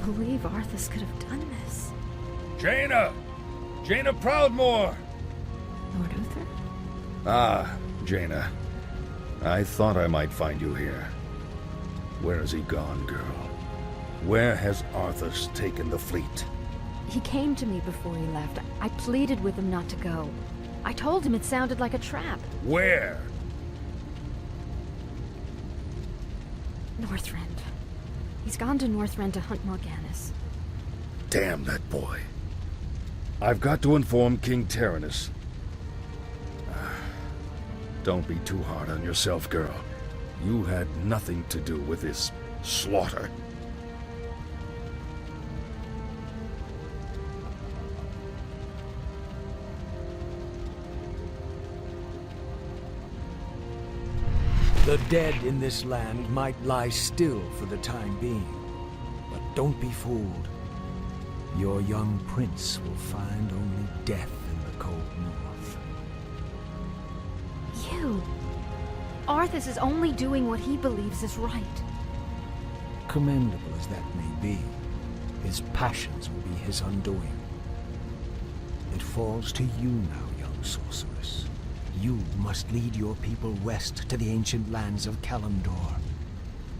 believe Arthas could have done this. Jaina! Jaina Proudmoore! Lord Uther? Ah, Jaina. I thought I might find you here. Where has he gone, girl? Where has Arthas taken the fleet? He came to me before he left. I pleaded with him not to go. I told him it sounded like a trap. Where? Northrend. He's gone to Northrend to hunt Morganis. Damn that boy. I've got to inform King Tyrannus. Don't be too hard on yourself, girl. You had nothing to do with this slaughter. The dead in this land might lie still for the time being, but don't be fooled. Your young prince will find only death in the cold north. You! Arthas is only doing what he believes is right. Commendable as that may be, his passions will be his undoing. It falls to you now, young sorceress. You must lead your people west to the ancient lands of Kalimdor.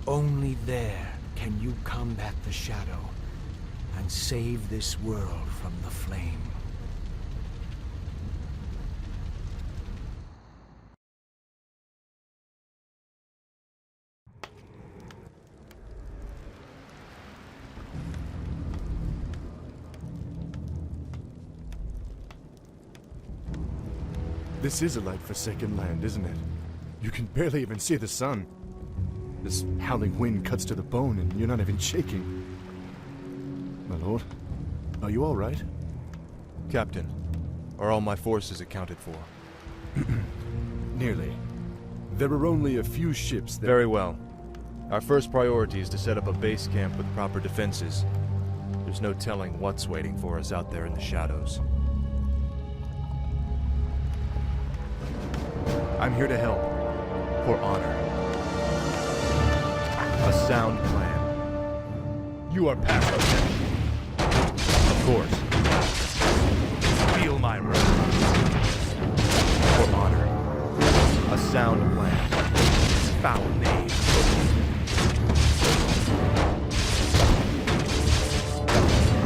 Only there can you combat the Shadow and save this world from the flame. This is a light-forsaken land, isn't it? You can barely even see the sun. This howling wind cuts to the bone, and you're not even shaking. My lord, are you all right? Captain, are all my forces accounted for? Nearly. There are only a few ships that... Very well. Our first priority is to set up a base camp with proper defenses. There's no telling what's waiting for us out there in the shadows. I'm here to help. For honor. A sound plan. You are past our enemy. Of course. Feel my wrath. For honor. A sound plan. Foul name.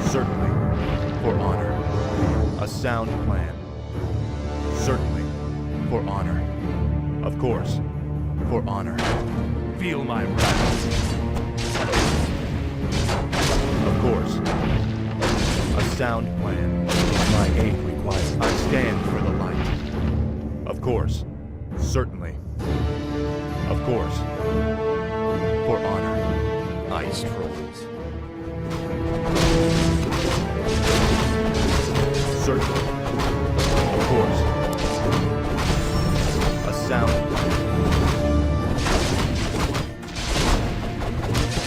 Certainly. For honor. A sound plan. Certainly. For honor. Of course. For honor. Feel my wrath. Of course. A sound plan. My aid requires. I stand for the light. Of course. Certainly. Of course. For honor. Ice trolls. Certainly. Of course. A sound.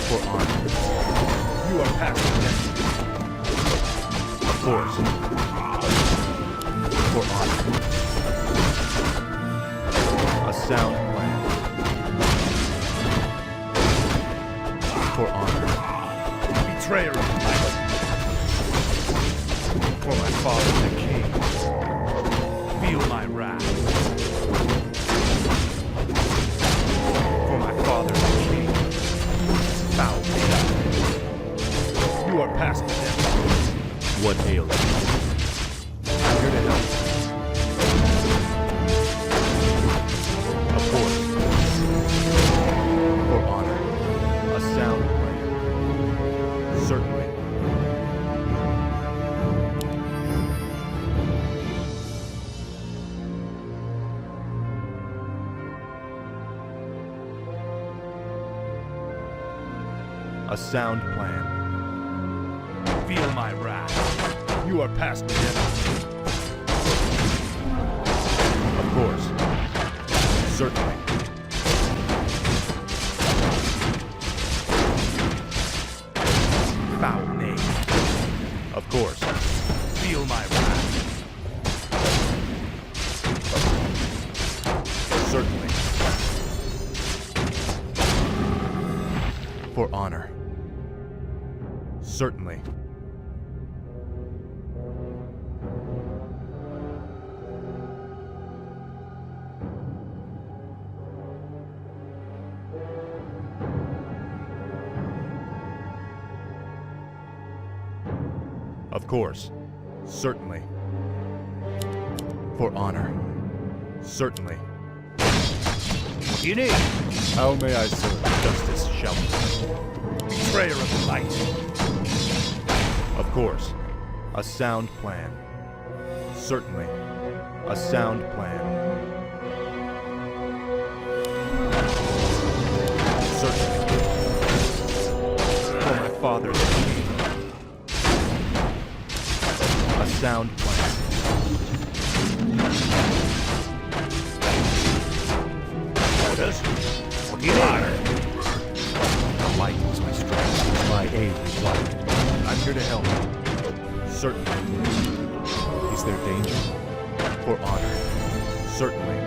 For honor. You are past the Of course. For honor. A sound plan. For honor. Betrayer of the light. For my father the king. Feel my wrath. For my father the king. Foul death. You are past the death. What ails you? I'm here to help. Of course. For honor. A sound plan. Certainly. A sound plan. Feel my wrath. You are past the death. Of course. Certainly. Foul name. Of course. Feel my wrath. Certainly. For honor. Certainly. Of course. Certainly. For honor. Certainly. What do you need? How may I serve? Justice shall be done. Betrayer of the light. Of course. A sound plan. Certainly. A sound plan. Certainly. For my father the king. A sound plan. Orders? What do you need? The light is my strength. My aid required. I'm here to help. Certainly. Is there danger? For honor. Certainly.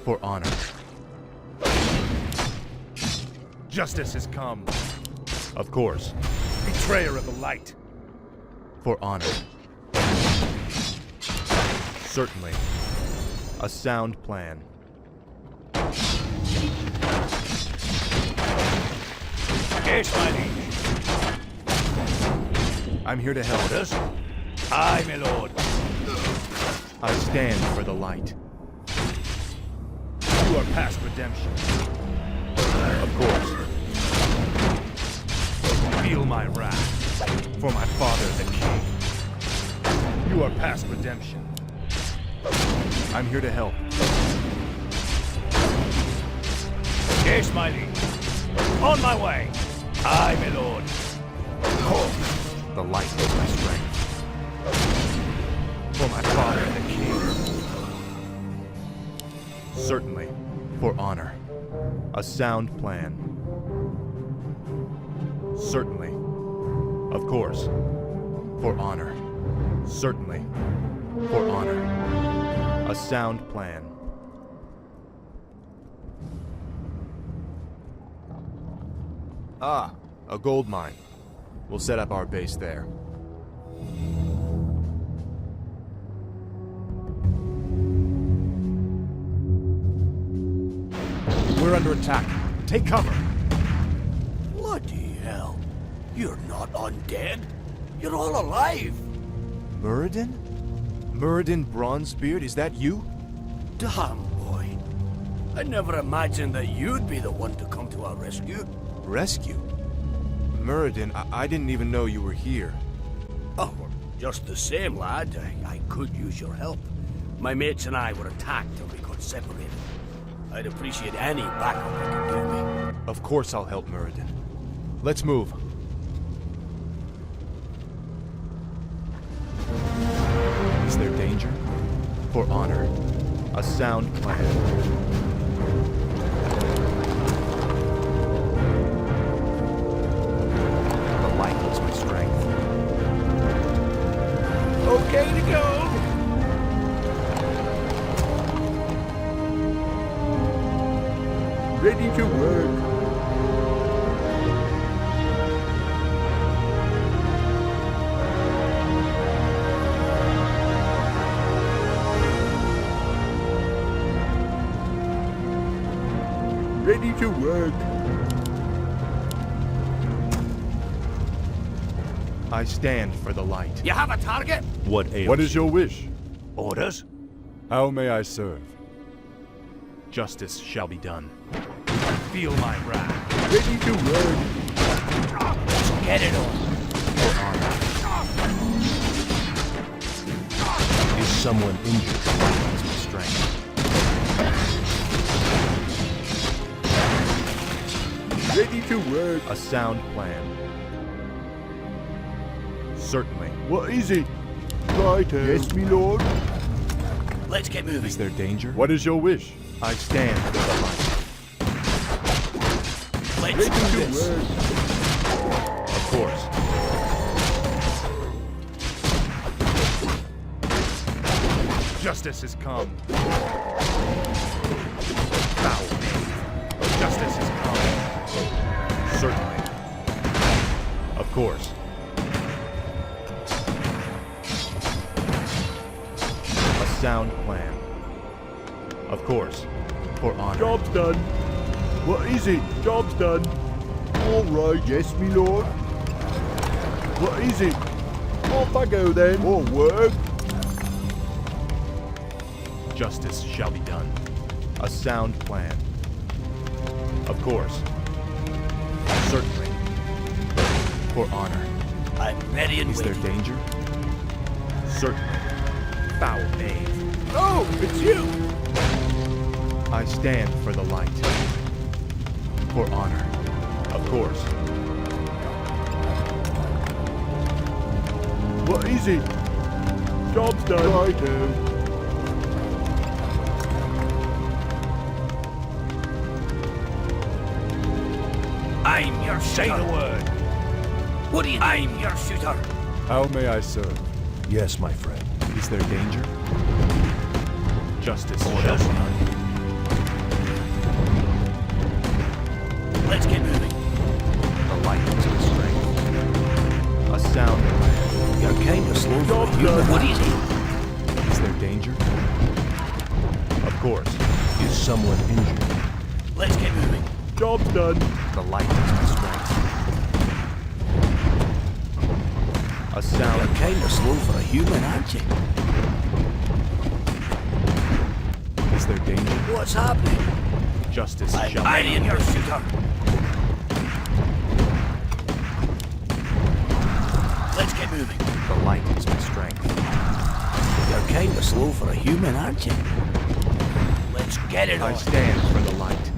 For honor. Justice has come. Of course. Betrayer of the light. For honor. Certainly. A sound plan. Yes, my liege. I'm here to help. Orders? Aye, my lord. I stand for the light. You are past redemption. Of course. Feel my wrath. For my father, the king. You are past redemption. I'm here to help. Yes, my liege. On my way. Aye, my lord. Oh, the light is my strength. For my father, the king. Certainly. For honor. A sound plan. Certainly. Of course. For honor. Certainly. For honor. A sound plan. Ah, a gold mine. We'll set up our base there. We're under attack. Take cover. Bloody hell. You're not undead. You're all alive. Muradin? Muradin Bronzebeard, is that you? Damn, boy. I never imagined that you'd be the one to come to our rescue. Rescue? Muradin, I didn't even know you were here. Oh, well, just the same, lad. I could use your help. My mates and I were attacked and we got separated. I'd appreciate any backup you can give me. Of course I'll help Muradin. Let's move. Is there danger? For honor. A sound plan. The light is my strength. Okay to go. Ready to work. Ready to work. I stand for the light. You have a target? What ails What is you? your wish? Orders? How may I serve? Justice shall be done. Feel my wrath. Ready to work. Get it on. For honor. Is someone injured? Is my strength. to work. A sound plan. Certainly. What is it? Righto. Yes, me lord. Let's get moving. Is there danger? What is your wish? I stand for the light. Let's Ready do to this. work. Of course. Justice has come. Foul knave. Justice has come. Certainly. Of course. A sound plan. Of course. For honor. Job's done. What is it? Job's done. All right. Yes, me lord. What is it? Off I go then. More work. Justice shall be done. A sound plan. Of course. Certainly. For honor. I'm ready and Is there waiting. danger? Certainly. Foul knave. Oh, it's you! I stand for the light. For honor. Of course. What is it? Job's done. Righto. I'm your shooter. Say the word. What do you need? I'm your shooter. How may I serve? Yes, my friend. Is there danger? Justice shall be done. Let's get moving. The light is my strength. A sound plan. You're kind of slow for a human. What do you need? Is there danger? Of course. Is someone injured? Let's get moving. Job's done. The light is my strength. A sound. You're kind of slow for a human, aren't you? Is there danger? What's happening? Justice I'm shall I be am your shooter. Let's get moving. The light is my strength. You're kind of slow for a human, aren't you? Let's get it I on. stand for the light.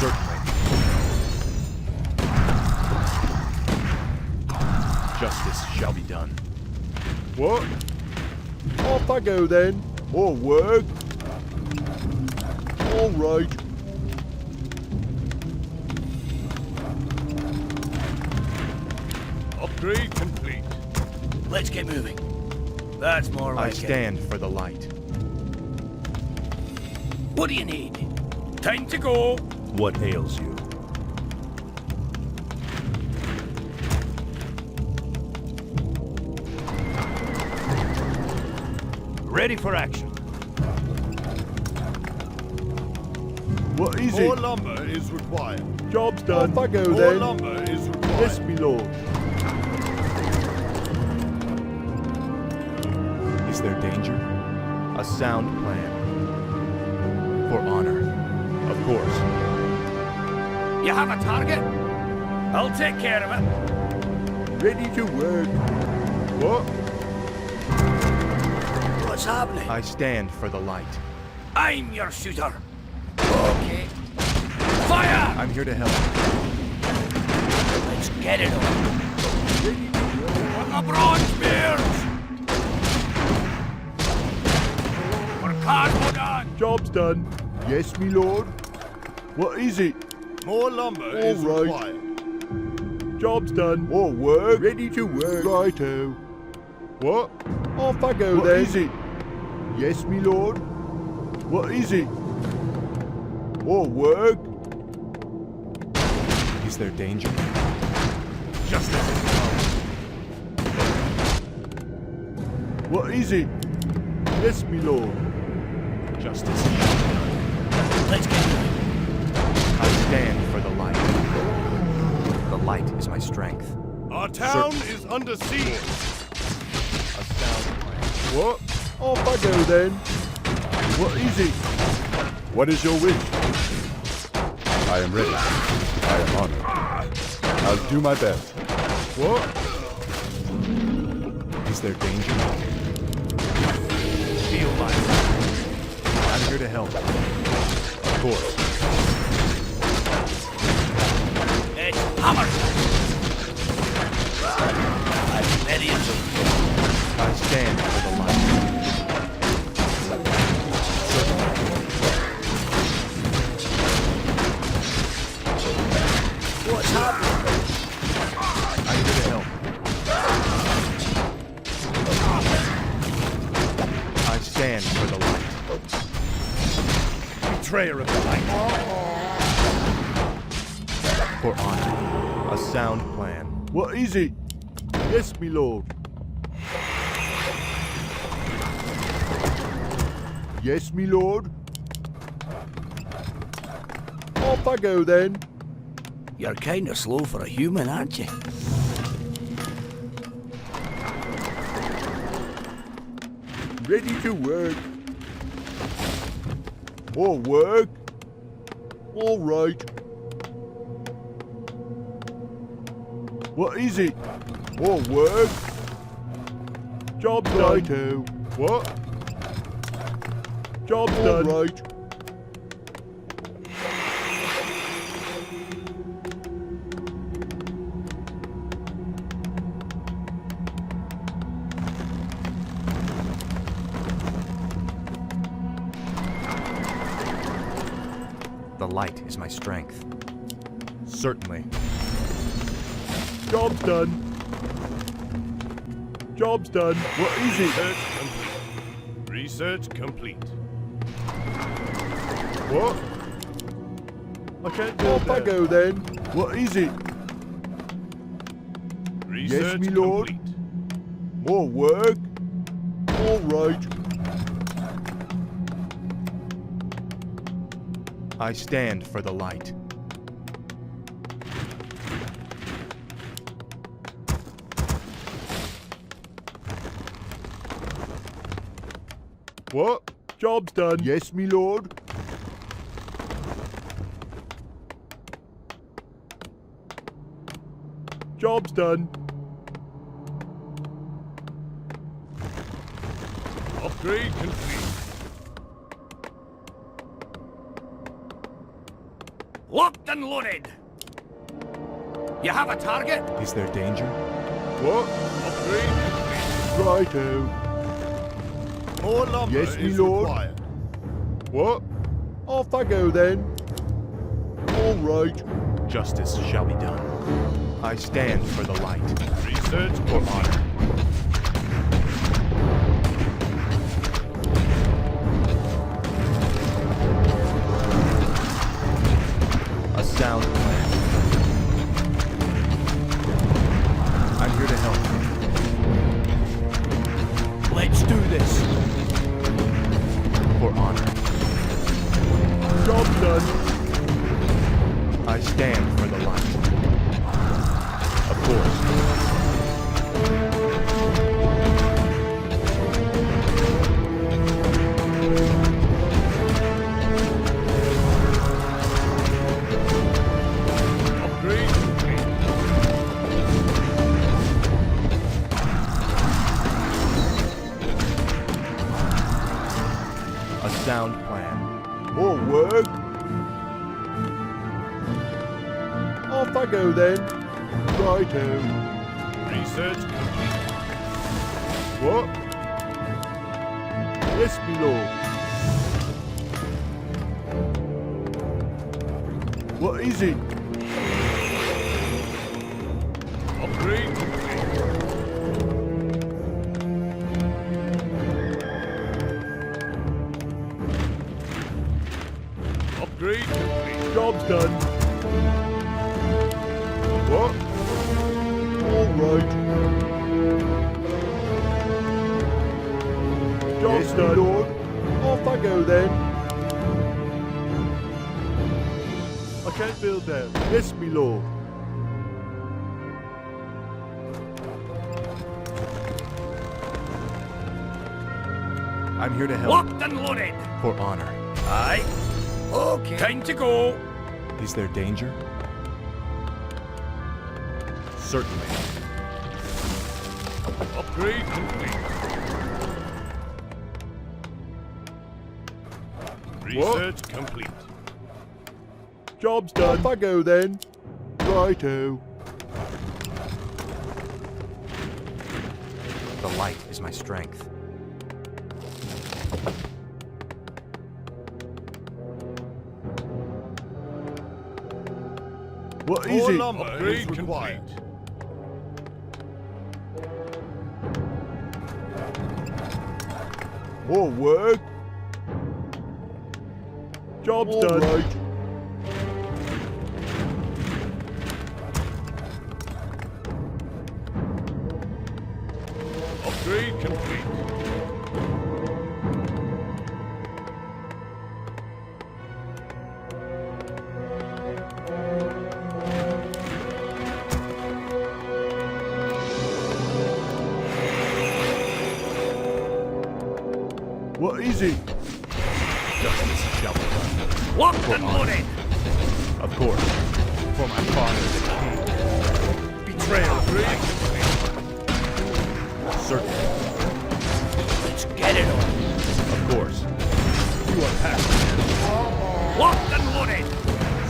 Certainly. Justice shall be done. What? Off I go then. More work. All right. Upgrade complete. Let's get moving. That's more I like it. stand for the light. What do you need? Time to go. What ails you? Ready for action. What is More it? lumber is required. Job's done. Off I go More then. lumber is required. Yes, me lord. Is there danger? A sound plan. For honor. Of course. You have a target? I'll take care of it. Ready to work. What? What's happening? I stand for the light. I'm your shooter. Okay. Fire! I'm here to help. Let's get it on. Ready to work. On the bronze spears! We're cardboard on! Job's done. Yes, me lord. What is it? More lumber All is right. required. Job's done. More work. Ready to work. Righto. What? Off I go then. What is it? Yes, me lord. What is it? More work. Is there danger? Justice is What is it? Yes, me lord. come. Justice shall be done. Let's get moving. I stand for the light. The light is my strength. Our town is under siege. A sound plan. What? Off I go then. What is it? What is your wish? I am ready. I am honored. I'll do my best. What? Is there danger? Feel my wrath. I'm here to help. Of course. Hammer! I'm ready to... I stand for the light. What's happening? I'm here to help. I stand for the light. Betrayer of the light. For honor. A sound plan. What is it? Yes, my lord. Yes, my lord. Off I go then. You're kind of slow for a human, aren't you? Ready to work. More work? All right. What is it? More work? Job done. Righto. What? Job done. Right. The light is my strength. Certainly. Job's done. Job's done. What is it? Research complete. What? I can't do Off I go then. What is it? Research my lord. complete. More work? All right. I stand for the light. What? Job's done. Yes, me lord. Job's done. Upgrade complete. Locked and loaded! You have a target? Is there danger? What? Upgrade complete. Righto. More lumber Yes, me is lord. required. What? Off I go then. All right. Justice shall be done. I stand for the light. Research For complete. honor. A sound plan. I'm here to help. Let's do this. For honor. Job's done. I stand for the light. Of course. Upgrade complete. A sound plan. More work? Off I go then. Righto. Research complete. What? Yes, me lord. What is it? Upgrade complete. Upgrade complete. Job's done. What? All right. Job's done. My lord. Off I go then. I can't build that. Yes, me lord. I'm here to help. Locked and loaded! For honor. Aye. Okay. Time to go. Is there danger? Certainly. Upgrade complete. Research complete. Job's done. Off I go then. Righto. The light is my strength. What is it? Upgrade complete. More work. Job's done. Right. Upgrade complete. What is it? Justice shall be done. Locked and loaded! Of course. For my father, the king. Betrayal. Upgrade complete. Certainly. Let's get it on. Of course. You are past. Locked and loaded!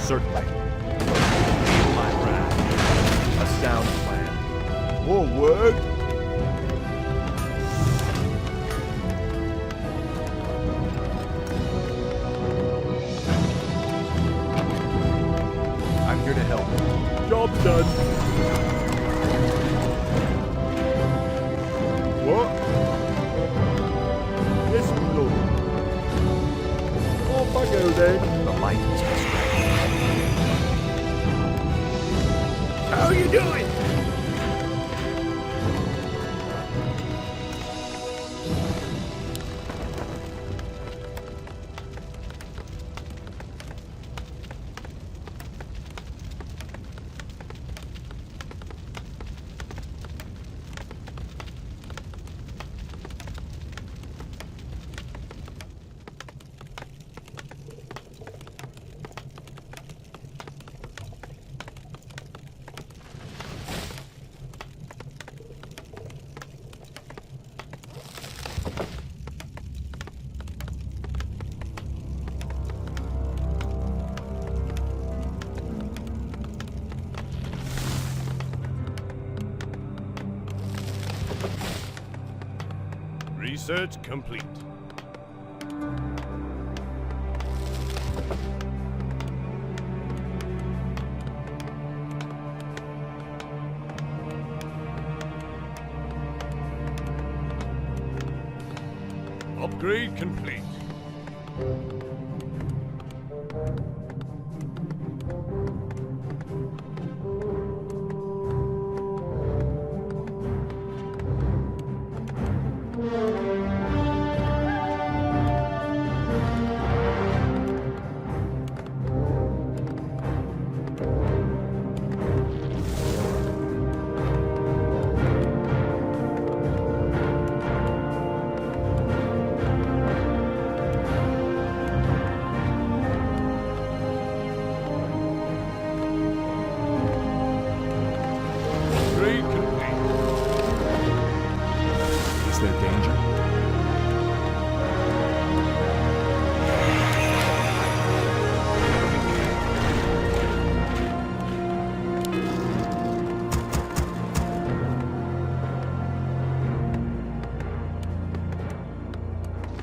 Certainly. Feel my wrath. A sound plan. More work. I'm here to help. Job's done. What? Yes, my lord. Off I go then. The light is my strength. How you doing? Research complete. Upgrade complete. Is there danger?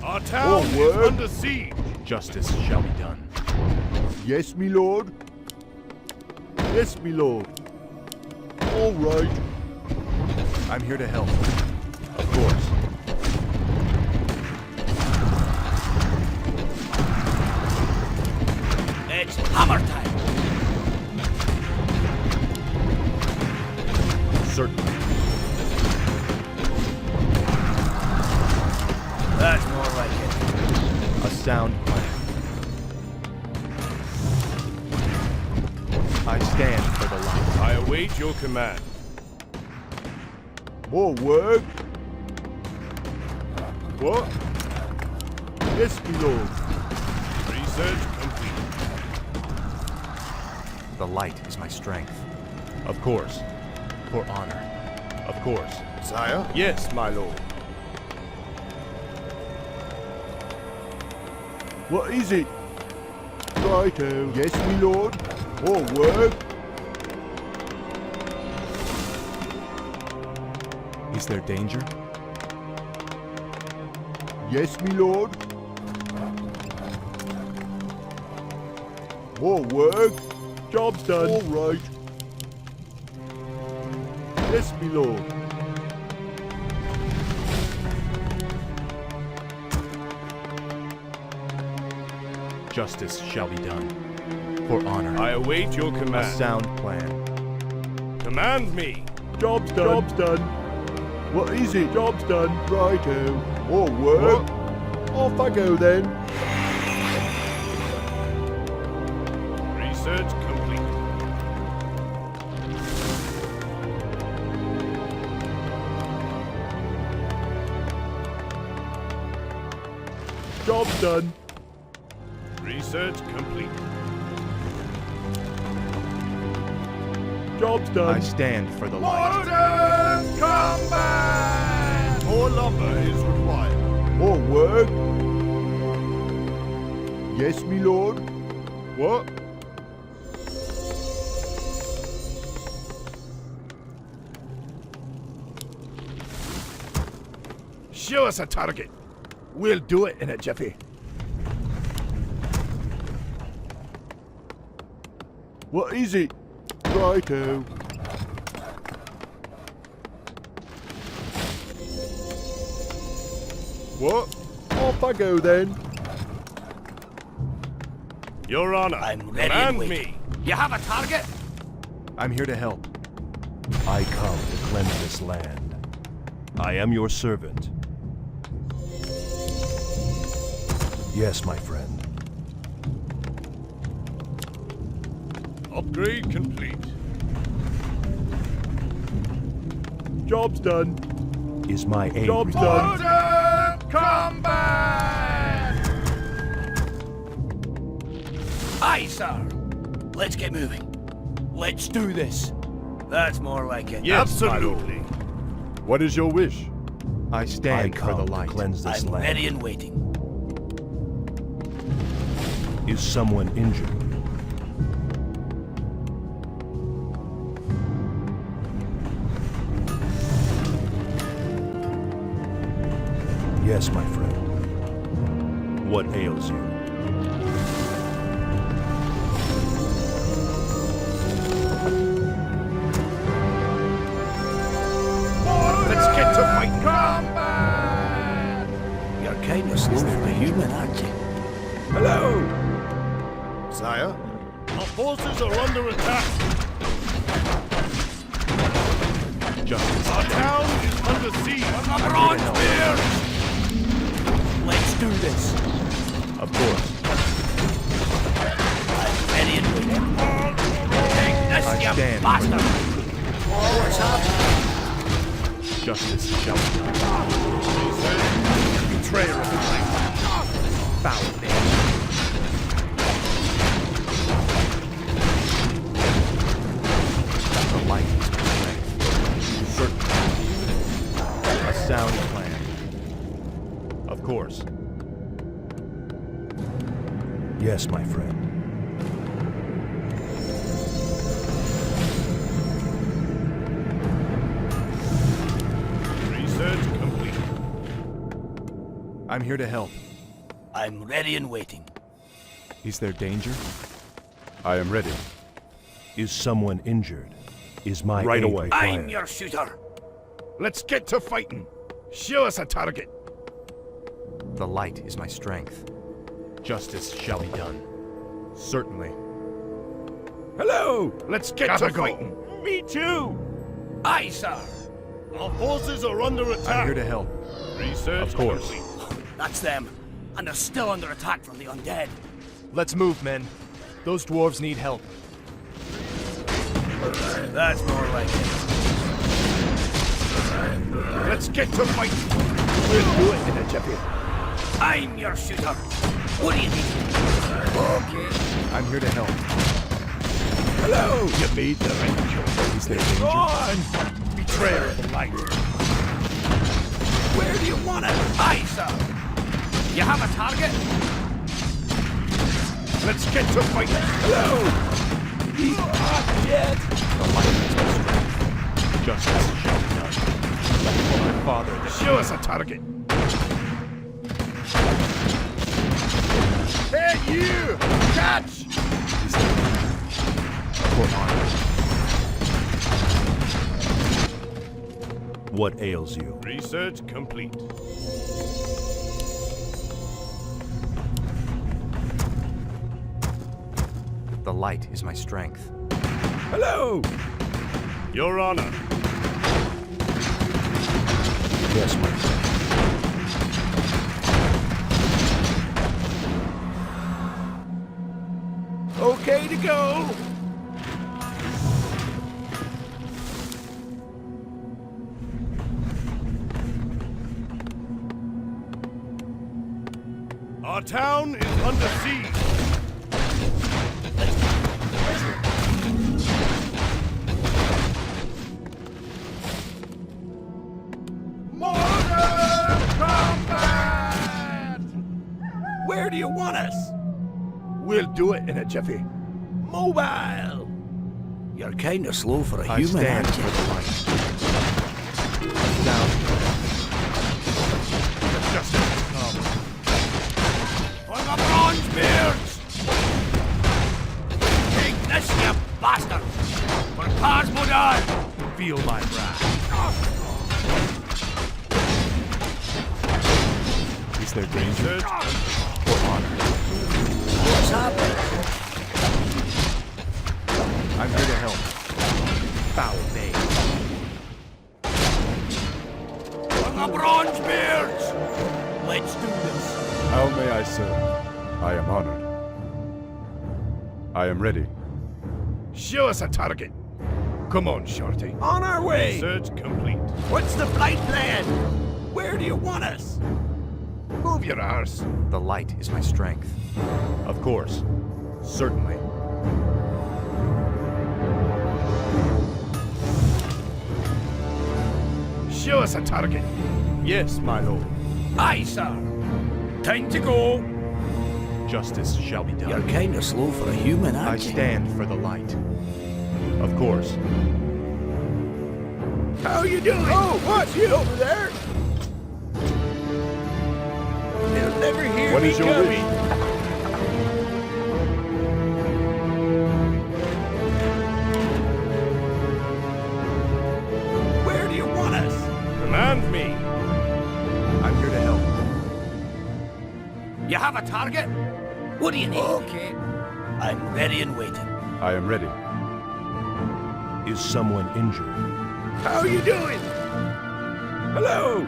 Our town is Forward. under siege. Justice shall be done. Yes, me lord. Yes, me lord. All right. I'm here to help. Of course. It's hammer time! Certainly. That's more like it. A sound plan. I stand for the light. I await your command. More work. What? Yes, me lord. Research complete. The light is my strength. Of course. For honor. Of course. Sire? Yes, my lord. What is it? Righto. Yes, me lord. More work. Is there danger? Yes, me lord. More work. Job's done. All right. Yes, me lord. Justice shall be done. For honor. I await your A command. sound plan. Command me. Job's done. Job's done. What is it? Job's done. Righto. More work. Off I go then. Research complete. Job's done. Research complete. Job's done. I stand for the light. Modern combat! More lumber is required. More work. Yes, me lord. What? Show us a target. We'll do it in a jiffy. What is it? Righto. What? Off I go then. Your Honor. I'm ready and Command waiting. me. You have a target? I'm here to help. I come to cleanse this land. I am your servant. Yes, my friend. Upgrade complete. Job's done. Is my aid Job's required? done. Modern combat! Aye, sir. Let's get moving. Let's do this. That's more like it. Yes, absolutely. What is your wish? I I stand for the come to light. cleanse this I'm land. ready and waiting. Is someone injured? Yes, my friend. What ails you? Let's get to fight combat! You're kind of superhuman, aren't you? Hello! Sire? Our forces are under attack. Justice. Our town is under siege. A bronze spear! Let's do this. Of course. I'm ready and waiting. Take this, I you stand. bastard! What's happening? Justice shall be done. Betrayer of the light. Foul thing. The light is betrayed. Certainly. A sound plan. Of course. Yes, my friend. Research complete. I'm here to help. I'm ready and waiting. Is there danger? I am ready. Is someone injured? Is my Right aid away. required? I'm your shooter. Let's get to fighting. Show us a target. The light is my strength. Justice shall be done. Certainly. Hello! Let's get to fighting. Me too! Aye, sir. Our forces are under attack. I'm here to help. Research Of course. complete. That's them. And they're still under attack from the undead. Let's move, men. Those dwarves need help. That's more like it. Let's get to fighting. We'll do it in a jiffy. I'm your shooter. What do you need? Okay. I'm here to help. Hello! You made the right choice. Is there danger? On! Betrayer of the light. Where do you want it? Aye, sir. You have a target? Let's get to fighting. Hello! He's not yet. The light is my strength. Justice shall be done. My father. Show us a target. Hey, you! Catch! For honor. What ails you? Research complete. The light is my strength. Hello! Your Honor. Yes, my friend. Okay to go. Our town is under siege. Modern combat! Where do you want us? We'll do it in a jiffy. Mobile! You're kinda slow for a I human, stand aren't you? for the light. Now, Justice has come. For the Bronzebeards! Take this, you bastard! For Cars Muradin! feel my wrath. Is there danger? For honor. What's happening? I'm here to help. Foul name. For the Bronzebeards! Let's do this. How may I serve? I am honored. I am ready. Show us a target. Come on, Shorty. On our way! Research complete. What's the flight plan? Where do you want us? Move your arse. The light is my strength. Of course. Certainly. Show us a target. Yes, my lord. Aye, sir. Time to go. Justice shall be done. You're kinda slow for a human, I aren't you? stand for the light. Of course. How you doing? Oh, what? You over there? They'll never hear What me is your coming. wish? Where do you want us? Command me. I'm here to help. You have a target? What do you need? Okay. I'm ready and waiting. I am ready. Is someone injured? How you doing? Hello.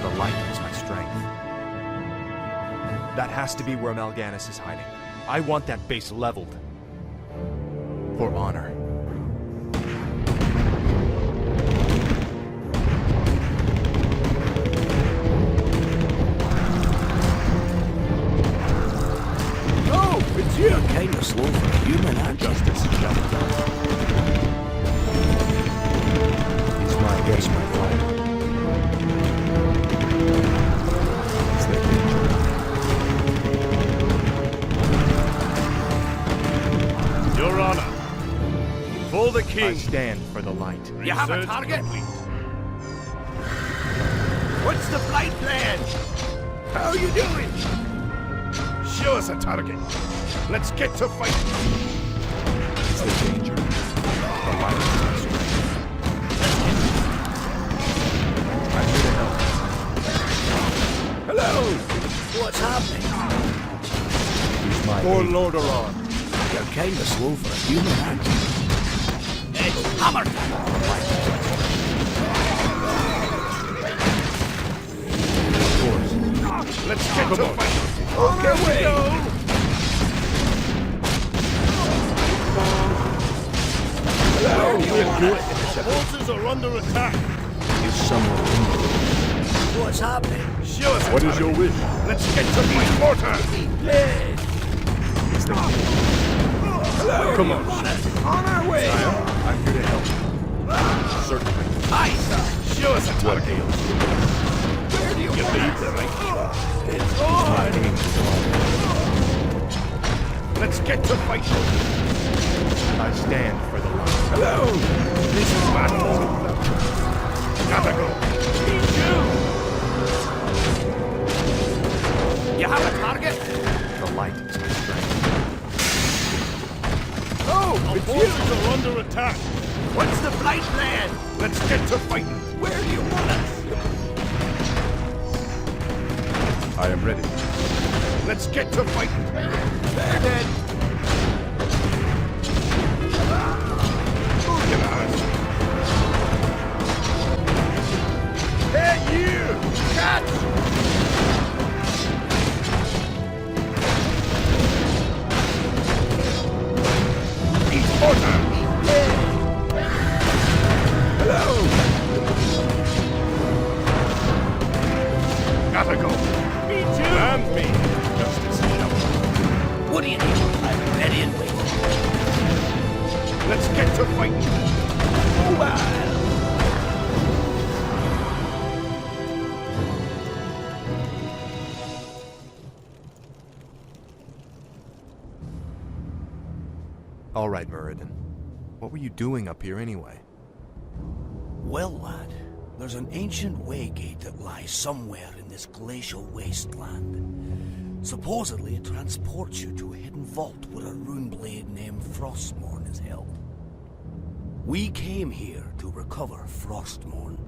The light is my strength. That has to be where Mal'Ganis is hiding. I want that base leveled. For honor. Oh, it's you. You're kinda slow for a human, aren't you? Justice shall be done. It's my yes, my friend. Is there danger? Your Honor. For the I king. stand for the light. You have a target? What's the flight plan? How you doing? Show us a target. Let's get to fighting. Is there danger? The light is my strength. I'm here to help. Hello. What's happening? Use my For aid. Lordaeron. You're kinda slow for a human, aren't you? It's hammer time. Of course. Let's get to fighting. On our way. Hello. We'll do it. Forces are under attack. Is someone injured? What's happening? Show us. What is your wish? Let's get to fight mortar. Yes. Is there danger? Hello. Come on. On our way. I'm here to help. Certainly. Aye, sir. Show us a What target. ails you? Where do you lead the right? It's My on. aim is Let's get to fight. I stand for the light. Hello! This is Master. Gotta go. You have a target? The light is my strength. Oh, The forces are under attack. what's the flight plan? Let's get to fighting. Where do you want us? I am ready. Let's get to fighting. They're dead. Look at us. Hey, you! Catch! Eat water! Hello! Gotta go. Me too! And me. Justice shall. What do you need? I'm ready and waiting. Let's get to fighting. Mobile! All right, Muradin. What were you doing up here anyway? Well, lad, there's an ancient waygate that lies somewhere in this glacial wasteland. Supposedly, it transports you to a hidden vault where a rune blade named Frostmourne is held. We came here to recover Frostmourne,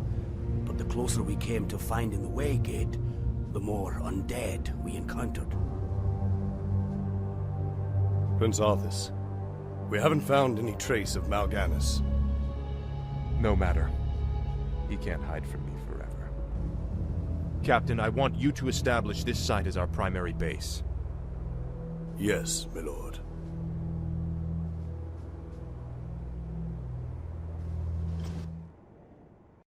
but the closer we came to finding the waygate, the more undead we encountered. Prince Arthas, we haven't found any trace of Mal'Ganis. No matter. He can't hide from me forever. Captain, I want you to establish this site as our primary base. Yes, my lord.